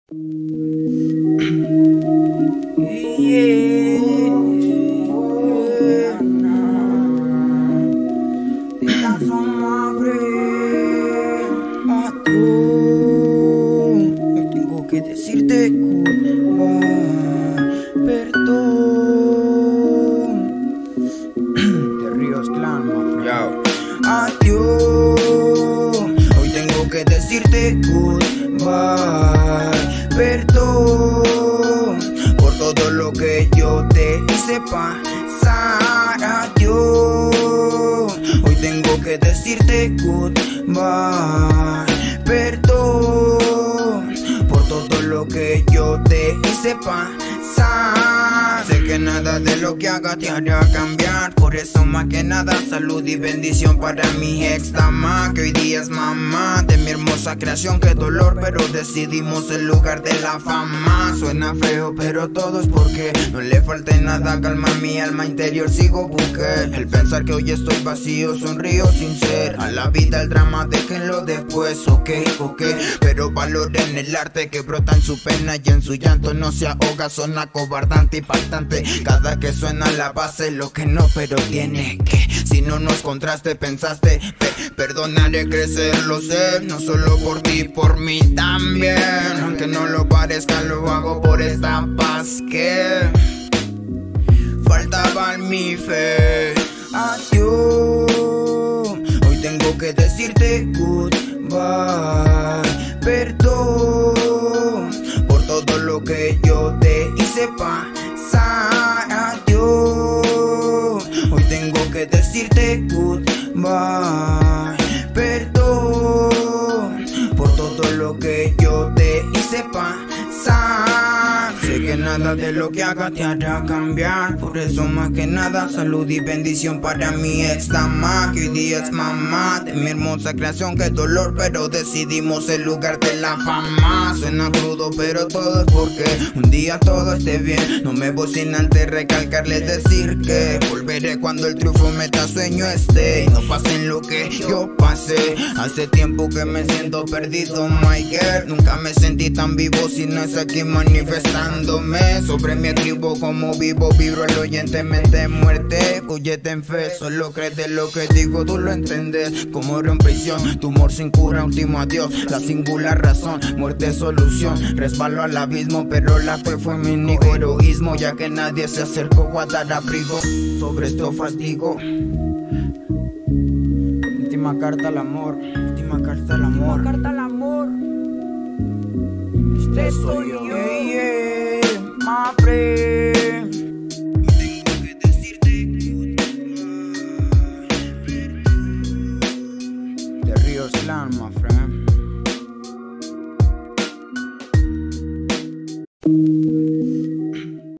Tengo que decirte perdón. De Ríos Clan, adiós. Hoy tengo que decirte goodbye. Perdón por todo lo que yo te hice pasar. Adiós. Hoy tengo que decirte goodbye. Perdón por todo lo que yo te hice pasar. Sé que nada de lo que haga te hará cambiar. Por eso más que nada salud y bendición para mi ex dama, que hoy día es mamá de mi hermosa creación. Qué dolor, pero decidimos el lugar de la fama. Suena feo, pero todo es porque no le falte nada. Calma mi alma interior, sigo buque. El pensar que hoy estoy vacío, sonrío sin ser. A la vida el drama, déjenlo después, ok. Pero valoren el arte que brota en su pena y en su llanto no se ahoga. Son acobardante y impactante cada que suena la base. Lo que no, pero tiene que. Si no nos contraste, pensaste perdonaré crecer, lo sé. No solo por ti, por mí también. Aunque no lo parezca, lo hago por esta paz que faltaba en mi fe. Adiós. Hoy tengo que decirte goodbye. Perdón por todo lo que yo te hice pasar. Adiós. Hoy tengo que decirte goodbye. Perdón por todo lo que yo te hice pasar. Sé que nada de lo que haga te hará cambiar. Por eso más que nada salud y bendición para mi ex dama, que hoy día es mamá de mi hermosa creación. Qué dolor, pero decidimos el lugar de la fama. Suena crudo, pero todo es porque un día todo esté bien. No me voy sin antes recalcarles, decir que volveré cuando el triunfo meta sueño esté. Y no pasen lo que yo pasé. Hace tiempo que me siento perdido, my girl. Nunca me sentí tan vivo si no es aquí manifestándome sobre mi tribu como vivo. Vibro el oyente, mente muerte, cuyete en fe. Solo crees de lo que digo, tú lo entiendes. Como era en prisión, tumor sin cura, último adiós. La singular razón, muerte solución. Resbalo al abismo, pero la fe fue mi único heroísmo, ya que nadie se acercó a dar abrigo sobre esto fastigo. Última carta al amor, última carta al amor, última carta al amor. Este soy yo, my friend. Tengo que decirte goodbye. De Ríos Clan, my friend.